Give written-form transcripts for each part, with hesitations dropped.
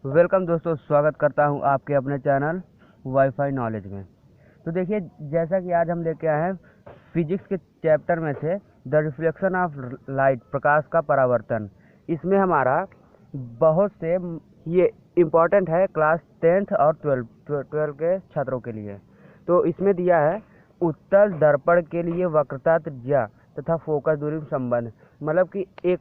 Welcome दोस्तों, स्वागत करता हूं आपके अपने चैनल वाईफाई नॉलेज में। तो देखिए, जैसा कि आज हम लेके आए हैं फिजिक्स के चैप्टर में से द रिफ्लेक्शन ऑफ लाइट, प्रकाश का परावर्तन। इसमें हमारा बहुत से ये इम्पोर्टेंट है क्लास 10th और 12 के छात्रों के लिए। तो इसमें दिया है उत्तल दर्पण के लिए वक्रता, त्रिज्या तथा फोकस दूरी में संबंध। मतलब कि एक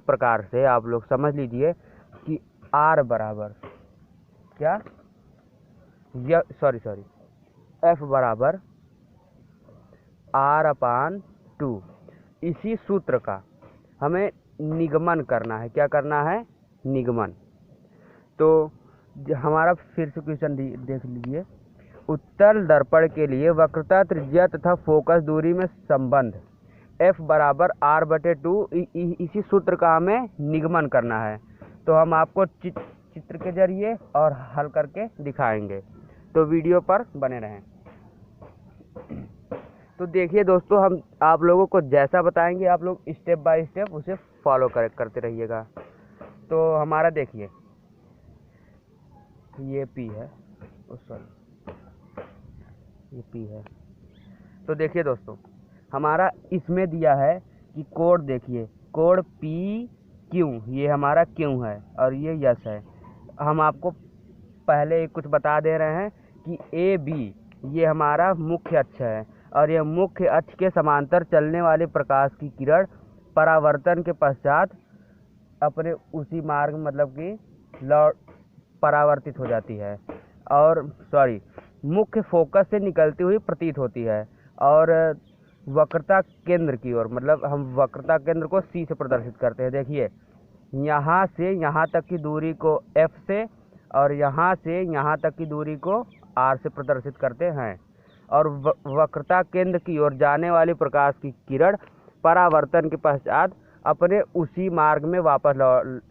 प्रकार से आप लोग समझ लीजिए कि R बराबर क्या, F बराबर R/2। इसी सूत्र का हमें निगमन करना है। क्या करना है? निगमन। तो हमारा फिर से क्वेश्चन देख लीजिए। उत्तल दर्पण के लिए वक्रता, त्रिज्या तथा फोकस दूरी में संबंध F बराबर R/2। इसी सूत्र का हमें निगमन करना है। तो हम आपको चित्र के जरिए और हल करके दिखाएंगे, तो वीडियो पर बने रहें। तो देखिए दोस्तों, हम आप लोगों को जैसा बताएंगे आप लोग स्टेप बाय स्टेप उसे फॉलो करते रहिएगा। तो हमारा देखिए, ये P है, ये P है। तो देखिए दोस्तों, हमारा इसमें दिया है कि कोण, देखिए कोण PQ, ये हमारा Q है और ये यस है। हम आपको पहले कुछ बता दे रहे हैं कि AB ये हमारा मुख्य अक्ष है और ये मुख्य अक्ष के समांतर चलने वाले प्रकाश की किरण परावर्तन के पश्चात अपने उसी मार्ग मतलब कि परावर्तित हो जाती है और मुख्य फोकस से निकलती हुई प्रतीत होती है और वक्रता केंद्र की ओर, मतलब हम वक्रता केंद्र को C से प्रदर्शित करते हैं। देखिए, यहाँ से यहाँ तक की दूरी को F से और यहाँ से यहाँ तक की दूरी को R से प्रदर्शित करते हैं और वक्रता केंद्र की ओर जाने वाली प्रकाश की किरण परावर्तन के पश्चात अपने उसी मार्ग में वापस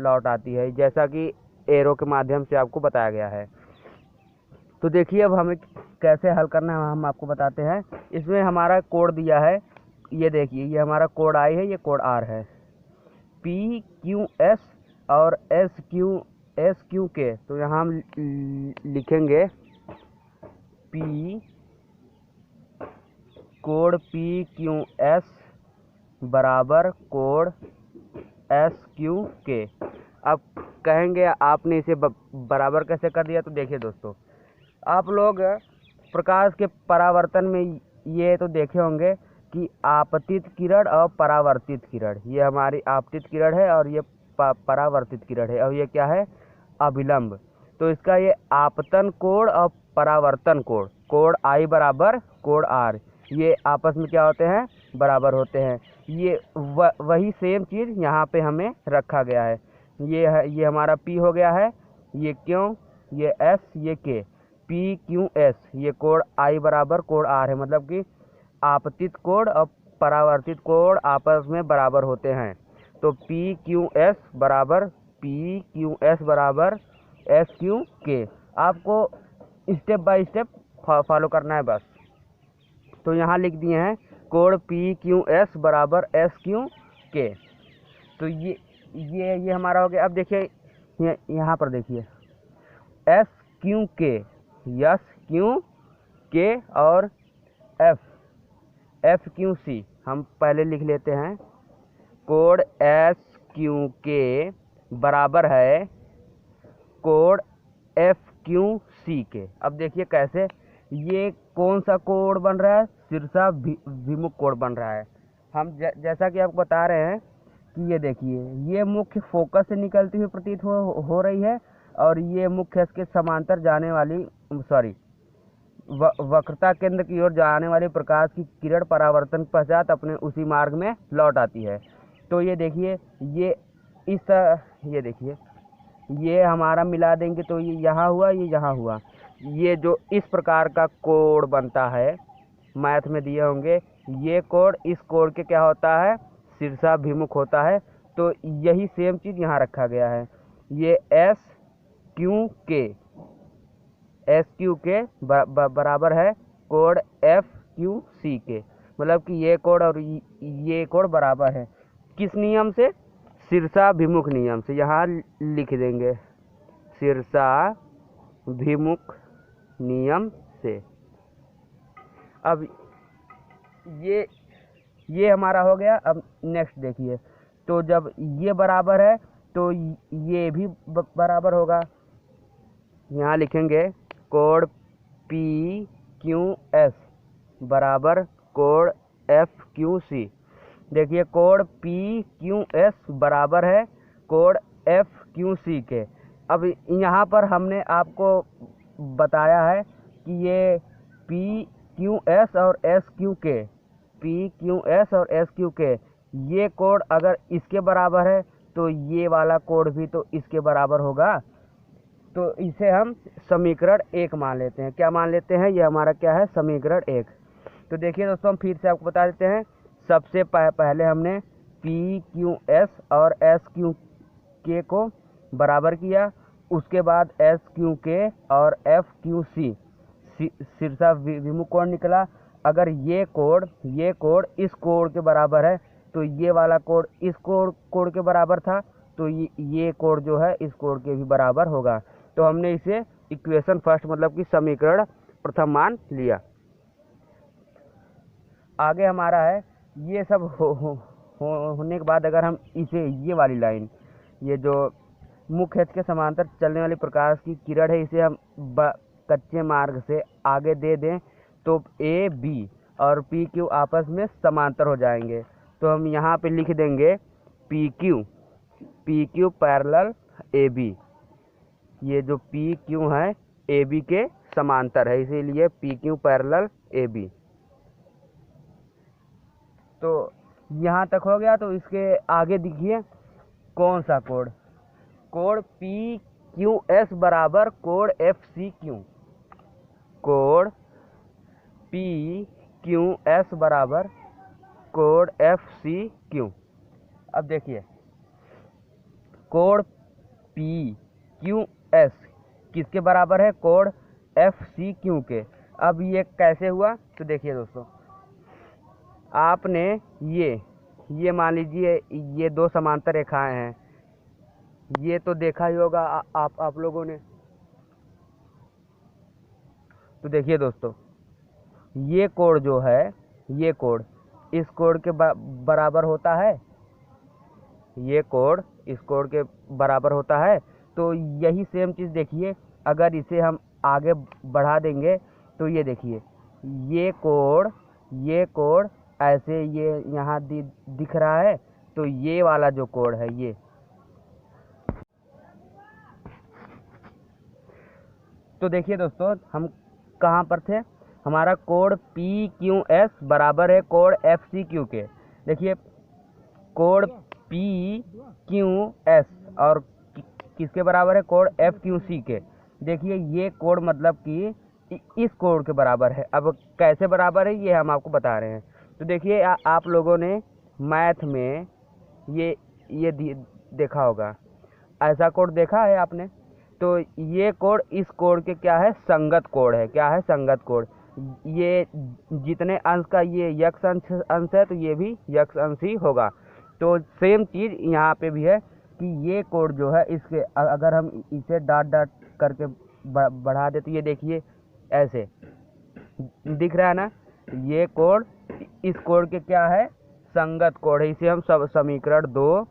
लौट आती है, जैसा कि एरो के माध्यम से आपको बताया गया है। तो देखिए, अब हमें कैसे हल करना है हम आपको बताते हैं। इसमें हमारा कोण दिया है, ये देखिए, ये हमारा कोण I है, ये कोण R है। PQS और SQK। तो यहाँ हम लिखेंगे कोण PQS बराबर कोण SQK। अब कहेंगे आपने इसे बराबर कैसे कर दिया। तो देखिए दोस्तों, आप लोग प्रकाश के परावर्तन में ये तो देखे होंगे कि आपतित किरण और परावर्तित किरण। ये हमारी आपतित किरण है और ये परावर्तित किरण है और ये क्या है? अभिलंब। तो इसका ये आपतन कोण और परावर्तन कोण, कोण I बराबर कोण R, ये आपस में क्या होते हैं? बराबर होते हैं। ये वही सेम चीज़ यहाँ पे हमें रखा गया है। ये हमारा P हो गया है, ये Q, ये S, ये K। PQS ये कोण I बराबर कोण R है, मतलब कि आपतित कोण और परावर्तित कोण आपस में बराबर होते हैं। तो PQS बराबर SQK। आपको स्टेप बाय स्टेप फॉलो करना है बस। तो यहाँ लिख दिए हैं कोण PQS बराबर SQK। तो ये हमारा हो गया। अब देखिए, यहाँ पर देखिए SQK, SQK और FQC हम पहले लिख लेते हैं। कोण SQK बराबर है कोण FQC के। अब देखिए कैसे, ये कौन सा कोण बन रहा है? शीर्षा विमुख कोण बन रहा है। हम जैसा कि आपको बता रहे हैं कि ये देखिए, ये मुख्य फोकस से निकलती हुई प्रतीत हो रही है और ये मुख्य अक्ष के समांतर जाने वाली वक्रता केंद्र की ओर जाने वाली प्रकाश की किरण परावर्तन के पश्चात अपने उसी मार्ग में लौट आती है। तो ये देखिए, ये देखिए, ये हमारा मिला देंगे तो ये यहाँ हुआ, ये यहाँ हुआ। ये जो इस प्रकार का कोण बनता है, मैथ में दिए होंगे, ये कोण इस कोण के क्या होता है? शीर्षाभिमुख होता है। तो यही सेम चीज़ यहाँ रखा गया है। ये SQK बराबर है कोण FQC के, मतलब कि ये कोण और ये कोण बराबर है। किस नियम से? शीर्षाभिमुख नियम से, यहाँ लिख देंगे शीर्षाभिमुख नियम से। अब ये हमारा हो गया। अब नेक्स्ट देखिए, तो जब ये बराबर है तो ये भी बराबर होगा। यहाँ लिखेंगे कोण पी क्यू एस बराबर कोण एफ क्यू सी। देखिए कोण पी क्यू एस बराबर है कोण एफ क्यू सी के। अब यहाँ पर हमने आपको बताया है कि ये पी क्यू एस और एस क्यू के, पी क्यू एस और एस क्यू के, ये कोण अगर इसके बराबर है तो ये वाला कोण भी तो इसके बराबर होगा। तो इसे हम समीकरण 1 मान लेते हैं। क्या मान लेते हैं? ये हमारा क्या है? समीकरण 1। तो देखिए दोस्तों, हम फिर से आपको बता देते हैं। सबसे पहले हमने पी क्यू एस और एस क्यू के को बराबर किया। उसके बाद एस क्यू के और एफ क्यू सी शीर्षाभिमुख कोण निकला। अगर ये कोण इस कोण के बराबर है तो ये वाला कोण इस कोण के बराबर था, तो ये कोण जो है इस कोण के भी बराबर होगा। तो हमने इसे इक्वेशन फर्स्ट मतलब कि समीकरण प्रथम मान लिया। आगे हमारा है ये सब होने के बाद अगर हम इसे ये वाली लाइन, ये जो मुख्य अक्ष के समांतर चलने वाली प्रकाश की किरण है, इसे हम कच्चे मार्ग से आगे दे दें तो ए बी और पी क्यू आपस में समांतर हो जाएंगे। तो हम यहाँ पे लिख देंगे P Q parallel A B. ये जो पी क्यू है ए बी के समांतर है, इसीलिए P Q parallel A B. तो यहाँ तक हो गया। तो इसके आगे देखिए कौन सा कोण, कोण पी क्यू एस बराबर कोण एफ सी क्यू, कोण पी क्यू एस बराबर कोण एफ सी क्यू। अब देखिए कोण पी क्यू एस किसके बराबर है? कोण एफ सी क्यू के। अब ये कैसे हुआ? तो देखिए दोस्तों, आपने ये मान लीजिए ये दो समांतर रेखाएं हैं, ये तो देखा ही होगा आप लोगों ने। तो देखिए दोस्तों, ये कोण जो है, ये कोण इस कोण के बराबर होता है, ये कोण इस कोण के बराबर होता है। तो यही सेम चीज़ देखिए, अगर इसे हम आगे बढ़ा देंगे तो ये देखिए ये कोण ऐसे ये यहाँ दिख रहा है। तो ये वाला जो कोण है ये, तो देखिए दोस्तों हम कहाँ पर थे? हमारा कोण पी क्यू एस बराबर है कोण एफ सी क्यू के। देखिए कोण पी क्यू एस और किसके बराबर है? कोण एफ क्यू सी के। देखिए ये कोण मतलब कि इस कोण के बराबर है। अब कैसे बराबर है ये हम आपको बता रहे हैं। तो देखिए आप लोगों ने मैथ में ये देखा होगा, ऐसा कोण देखा है आपने? तो ये कोण इस कोण के क्या है? संगत कोण है। क्या है? संगत कोण। ये जितने अंश का ये यक्ष अंश है तो ये भी यक्ष अंश ही होगा। तो सेम चीज़ यहाँ पे भी है कि ये कोण जो है इसके अगर हम इसे डॉट करके बढ़ा दे तो ये देखिए ऐसे दिख रहा है ना, ये कोण इस कोण के क्या है? संगत कोण है। इसे हम सब समीकरण 2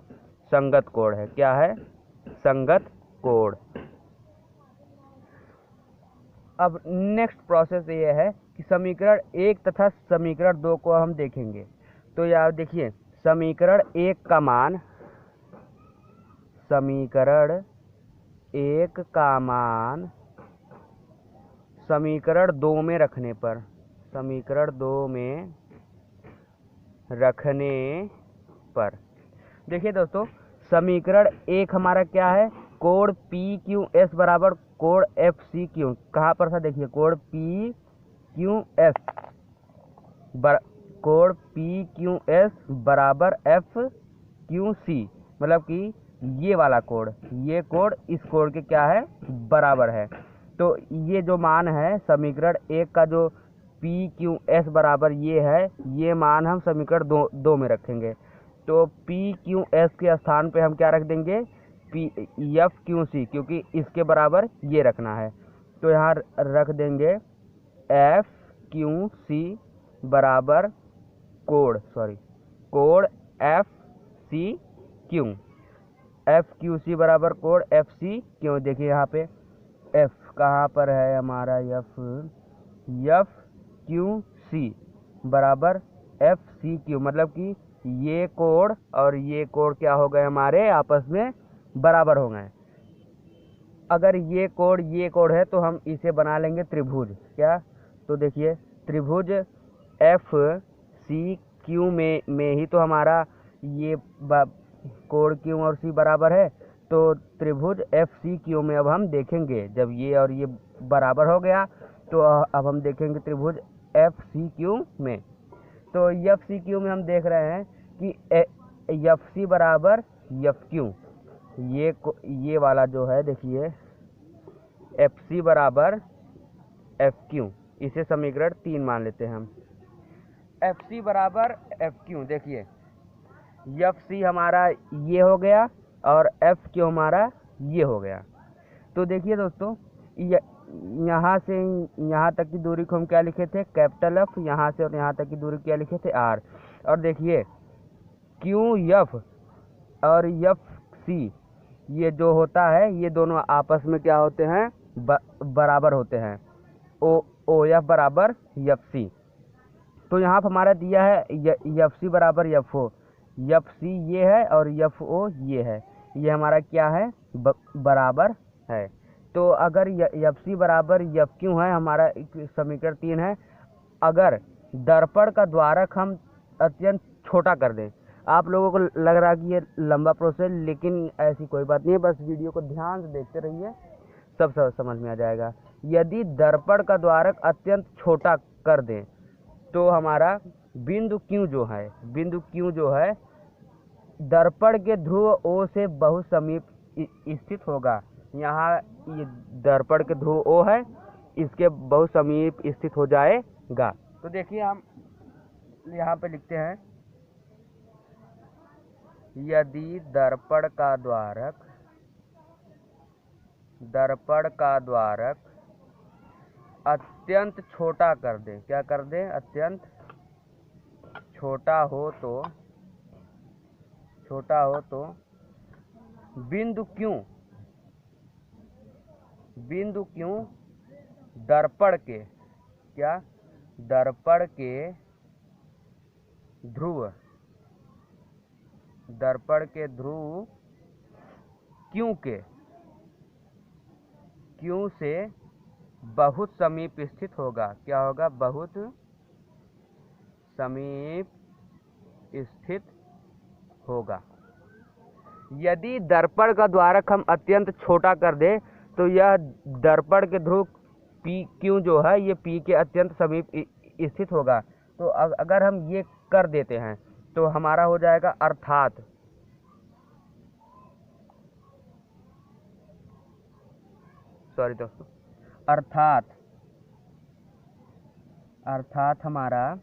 संगत कोण है। क्या है? संगत कोण। अब नेक्स्ट प्रोसेस ये है कि समीकरण 1 तथा समीकरण 2 को हम देखेंगे। तो यार देखिए समीकरण 1 का मान, समीकरण 1 का मान समीकरण 2 में रखने पर, समीकरण 2 में रखने पर देखिए दोस्तों, समीकरण 1 हमारा क्या है? कोण पी क्यू एस बराबर कोण एफ सी क्यू। कहाँ पर था? देखिए कोण पी क्यू एस कोण पी क्यू एस बराबर एफ क्यू सी, मतलब कि ये वाला कोण, ये कोण इस कोण के क्या है? बराबर है। तो ये जो मान है समीकरण 1 का, जो पी क्यू एस बराबर ये है, ये मान हम समीकरण 2 में रखेंगे। तो पी क्यू एस के स्थान पे हम क्या रख देंगे, पी एफ क्यू सी, क्योंकि इसके बराबर ये रखना है। तो यहाँ रख देंगे एफ क्यू सी बराबर कोड F C Q, F Q C बराबर कोड एफ सी क्यू। देखिए यहाँ पे एफ कहाँ पर है हमारा, एफ क्यू सी बराबर एफ सी क्यू, मतलब कि ये कोड और ये कोड क्या हो गए हमारे आपस में बराबर हो गए। अगर ये कोड है तो हम इसे बना लेंगे त्रिभुज। क्या, तो देखिए त्रिभुज एफ सी क्यू में ही तो हमारा ये कोड क्यू और सी बराबर है। तो त्रिभुज एफ सी क्यू में अब हम देखेंगे, जब ये और ये बराबर हो गया तो अब हम देखेंगे त्रिभुज एफ सी क्यू में। तो एफ सी क्यू में हम देख रहे हैं कि एफ सी बराबर एफ क्यू, ये वाला जो है देखिए एफ सी बराबर एफ क्यू, इसे समीकरण 3 मान लेते हैं हम। एफ सी बराबर एफ क्यू, देखिए एफ सी हमारा ये हो गया और एफ क्यू हमारा ये हो गया। तो देखिए दोस्तों, यहाँ से यहाँ तक की दूरी को हम क्या लिखे थे, कैपिटल एफ, यहाँ से और यहाँ तक की दूरी क्या लिखे थे, आर। और देखिए क्यू एफ और एफ सी ये जो होता है, ये दोनों आपस में क्या होते हैं, बराबर होते हैं, ओ एफ बराबर एफ सी। तो यहाँ पर हमारा दिया है एफ सी बराबर एफ ओ, एफ सी ये है और एफ ओ ये है, ये हमारा क्या है, बराबर है। तो अगर एफ सी बराबर एफ क्यू है, हमारा समीकरण 3 है। अगर दर्पण का द्वारक हम अत्यंत छोटा कर दें, आप लोगों को लग रहा है कि ये लंबा प्रोसेस, लेकिन ऐसी कोई बात नहीं है, बस वीडियो को ध्यान से देखते रहिए, सब समझ में आ जाएगा। यदि दर्पण का द्वारक अत्यंत छोटा कर दें तो हमारा बिंदु क्यू जो है दर्पण के ध्रुव ओ से बहुत समीप स्थित होगा। यहाँ ये दर्पण के ध्रुव ओ है, इसके बहुत समीप स्थित हो जाएगा। तो देखिए हम यहाँ पे लिखते हैं, यदि दर्पण का द्वारक अत्यंत छोटा कर दे, क्या कर दे, अत्यंत छोटा हो तो बिंदु क्यों दर्पण के ध्रुव क्यों से बहुत समीप स्थित होगा। क्या होगा, बहुत समीप स्थित होगा। यदि दर्पण का द्वारक हम अत्यंत छोटा कर दे तो यह दर्पण के ध्रुव पी क्यू जो है, ये पी के अत्यंत समीप स्थित होगा। तो अगर हम ये कर देते हैं तो हमारा हो जाएगा अर्थात हमारा,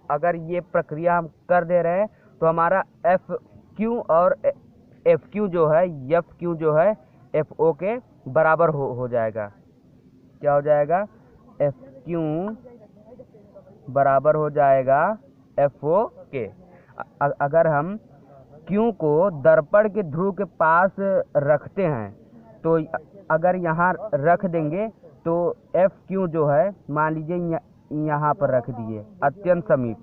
अगर ये प्रक्रिया हम कर दे रहे हैं तो हमारा एफ क्यू और एफ क्यू जो है, एफ क्यू जो है एफ ओ के बराबर हो जाएगा। क्या हो जाएगा, एफ क्यू बराबर हो जाएगा एफ ओ के। अगर हम क्यू को दर्पण के ध्रुव के पास रखते हैं तो अगर यहाँ रख देंगे तो एफ क्यू जो है, मान लीजिए यहाँ पर रख दिए अत्यंत समीप,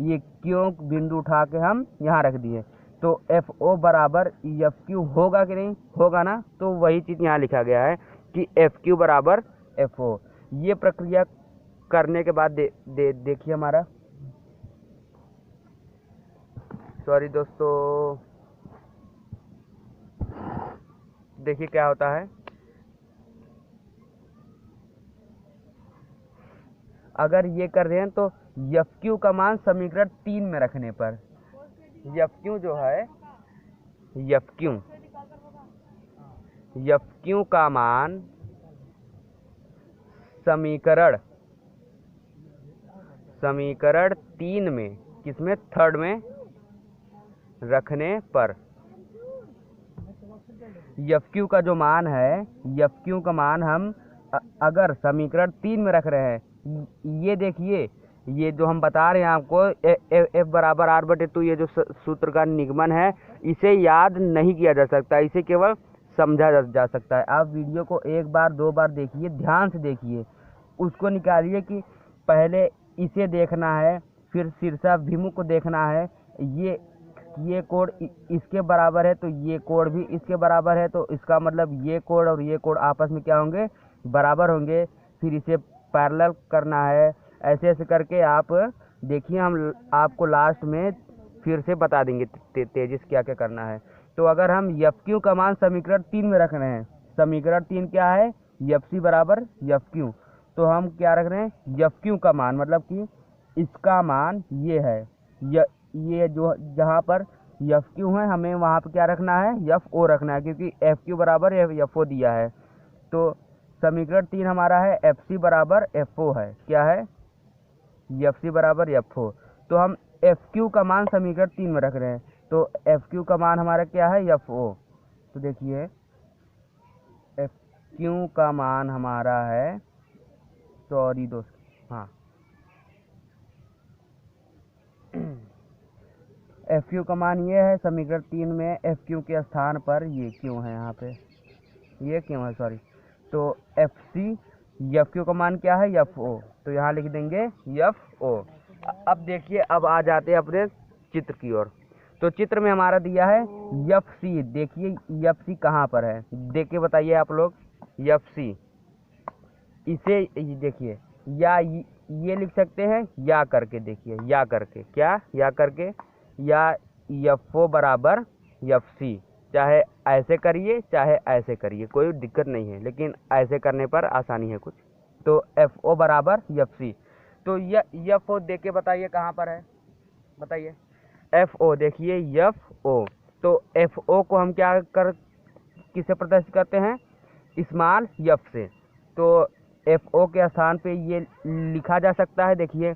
ये क्यों बिंदु उठा के हम यहाँ रख दिए, तो एफ ओ बराबर एफ क्यू होगा कि नहीं होगा ना। तो वही चीज़ यहाँ लिखा गया है कि एफ क्यू बराबर एफ ओ। ये प्रक्रिया करने के बाद देखिए हमारा, सॉरी दोस्तों, देखिए क्या होता है। अगर ये कर रहे हैं तो एफ क्यू का मान समीकरण 3 में रखने पर, एफ क्यू जो है, एफ क्यू का मान समीकरण 3 में, किसमें, थर्ड में रखने पर एफ क्यू का जो मान है, एफ क्यू का मान हम अगर समीकरण 3 में रख रहे हैं, ये देखिए, ये जो हम बता रहे हैं आपको एफ बराबर आर बटे 2, ये जो सूत्र का निगमन है, इसे याद नहीं किया जा सकता, इसे केवल समझा जा सकता है। आप वीडियो को 1 बार 2 बार देखिए, ध्यान से देखिए, उसको निकालिए कि पहले इसे देखना है, फिर शीर्षाभिमुख को देखना है। ये कोण इसके बराबर है तो ये कोण भी इसके बराबर है, तो इसका मतलब ये कोण और ये कोण आपस में क्या होंगे, बराबर होंगे। फिर इसे पैरेलल करना है। ऐसे ऐसे करके आप देखिए, हम आपको लास्ट में फिर से बता देंगे तेजी से क्या क्या करना है। तो अगर हम एफ क्यू का मान समीकरण 3 में रख रहे हैं, समीकरण 3 क्या है, एफ सी बराबर एफ क्यू, तो हम क्या रख रहे हैं, एफ क्यू का मान, मतलब कि इसका मान ये है, ये जो जहाँ पर एफ क्यू है, हमें वहाँ पर क्या रखना है, एफ ओ रखना है, क्योंकि एफ क्यू बराबर एफ ओ दिया है। तो समीकरण 3 हमारा है एफ सी बराबर एफ ओ है, क्या है, एफ सी बराबर एफ ओ। तो हम एफ क्यू का मान समीकरण 3 में रख रहे हैं, तो एफ क्यू का मान हमारा क्या है, एफ ओ। तो देखिए एफ क्यू का मान हमारा है, सॉरी दोस्त, हाँ, एफ क्यू का मान ये है समीकरण 3 में, एफ क्यू के स्थान पर ये क्यों है, यहाँ पे ये क्यों है, सॉरी। तो एफ सी, एफ क्यू का मान क्या है, एफ ओ, तो यहाँ लिख देंगे एफ ओ। अब देखिए, अब आ जाते हैं अपने चित्र की ओर। तो चित्र में हमारा दिया है एफ सी, देखिए एफ सी कहाँ पर है, देख के बताइए आप लोग। एफ सी, इसे देखिए, या ये लिख सकते हैं, या करके देखिए, या करके, क्या, या करके, या एफ ओ बराबर एफ सी, चाहे ऐसे करिए चाहे ऐसे करिए, कोई दिक्कत नहीं है, लेकिन ऐसे करने पर आसानी है कुछ। तो एफ ओ बराबर एफ सी, तो एफ ओ देख के बताइए कहाँ पर है, बताइए। एफ ओ देखिए, एफ ओ, तो एफ ओ को हम क्या कर किससे प्रदर्शित करते हैं, स्मॉल एफ से। तो एफ ओ के स्थान पे ये लिखा जा सकता है, देखिए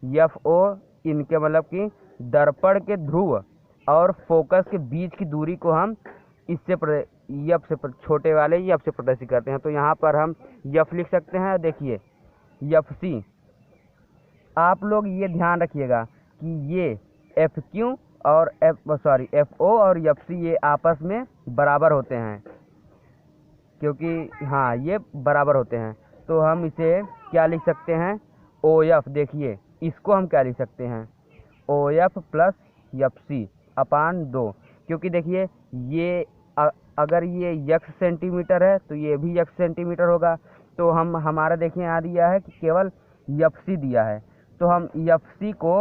एफ ओ, इनके मतलब कि दर्पण के ध्रुव और फोकस के बीच की दूरी को हम इससे एफ से, छोटे वाले एफ से प्रदर्शित करते हैं। तो यहाँ पर हम एफ लिख सकते हैं। देखिए एफ सी, आप लोग ये ध्यान रखिएगा कि ये एफ क्यू और एफ ओ और एफ सी ये आपस में बराबर होते हैं, क्योंकि हाँ ये बराबर होते हैं। तो हम इसे क्या लिख सकते हैं, ओ एफ, देखिए इसको हम क्या लिख सकते हैं, O F plus F C upon 2, क्योंकि देखिए ये अगर ये x सेंटीमीटर है तो ये भी x सेंटीमीटर होगा। तो हम हमारा देखिए यहाँ दिया है कि केवल एफ सी दिया है, तो हम एफ सी को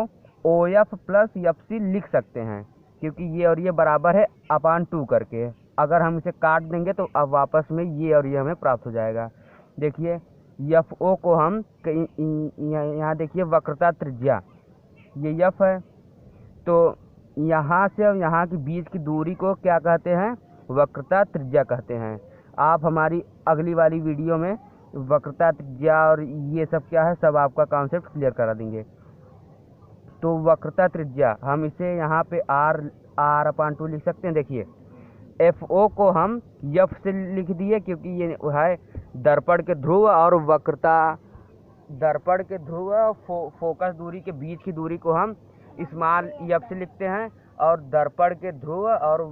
O F plus F C लिख सकते हैं, क्योंकि ये और ये बराबर है अपान 2 करके। अगर हम इसे काट देंगे तो अब वापस में ये और ये हमें प्राप्त हो जाएगा। देखिए एफ ओ को हम यहाँ देखिए वक्रता त्रिज्या, ये एफ है, तो यहाँ से और यहाँ के बीच की दूरी को क्या कहते हैं, वक्रता त्रिज्या कहते हैं। आप हमारी अगली वाली वीडियो में वक्रता त्रिज्या और ये सब क्या है, सब आपका कॉन्सेप्ट क्लियर करा देंगे। तो वक्रता त्रिज्या हम इसे यहाँ पे आर अपान 2 लिख सकते हैं। देखिए एफ ओ को हम एफ से लिख दिए, क्योंकि ये है दर्पण के ध्रुव और वक्रता, दर्पण के ध्रुव और फोकस दूरी के बीच की दूरी को हम स्मॉल एफ से लिखते हैं, और दर्पण के ध्रुव और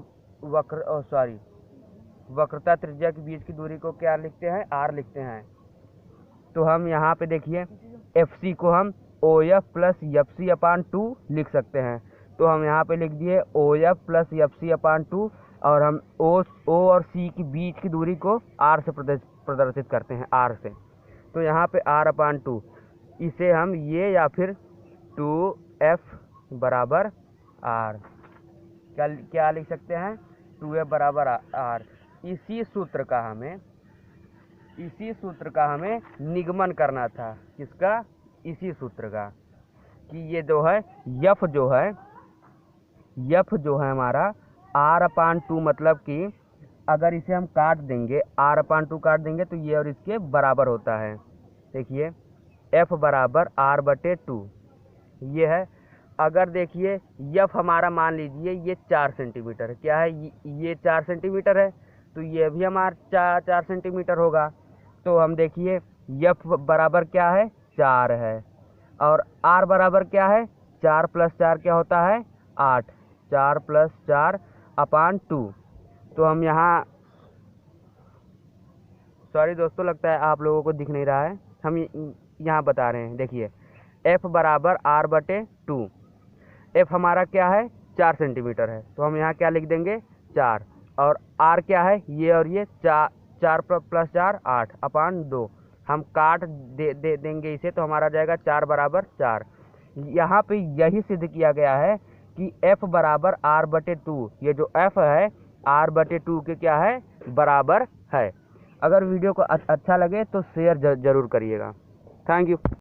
वक्रता त्रिज्या के बीच की दूरी को क्या लिखते हैं, आर लिखते हैं। तो हम यहाँ पे देखिए एफ सी को हम O F plus F C upon 2 लिख सकते हैं। तो हम यहाँ पे लिख दिए O F plus F C upon 2, और हम ओ और सी की बीच की दूरी को आर से प्रदर्शित करते हैं, आर से। तो यहाँ पे आर अपान 2, इसे हम ये या फिर 2f बराबर आर क्या लिख सकते हैं, 2f बराबर आर। इसी सूत्र का हमें निगमन करना था, किसका, इसी सूत्र का, कि ये जो है यफ जो है हमारा आर अपान 2, मतलब कि अगर इसे हम काट देंगे, आर अपान 2 काट देंगे तो ये और इसके बराबर होता है। देखिए एफ बराबर आर बटे 2, ये है। अगर देखिए यफ हमारा मान लीजिए ये 4 सेंटीमीटर क्या है, ये 4 सेंटीमीटर है, तो ये भी हमारा 4 सेंटीमीटर होगा। तो हम देखिए यफ बराबर क्या है, 4 है, और आर बराबर क्या है, 4 + 4 क्या होता है, 8, 4 + 4/2। तो हम यहाँ, सॉरी दोस्तों लगता है आप लोगों को दिख नहीं रहा है, हम यहाँ बता रहे हैं। देखिए F बराबर R/2। F हमारा क्या है, 4 सेंटीमीटर है, तो हम यहाँ क्या लिख देंगे, 4, और R क्या है, ये और ये 4 + 4 8/2। हम काट देंगे इसे, तो हमारा जाएगा 4 बराबर 4। यहाँ पे यही सिद्ध किया गया है कि F बराबर R/2, ये जो F है R/2 के क्या है, बराबर है। अगर वीडियो को अच्छा लगे तो शेयर जरूर करिएगा। Thank you.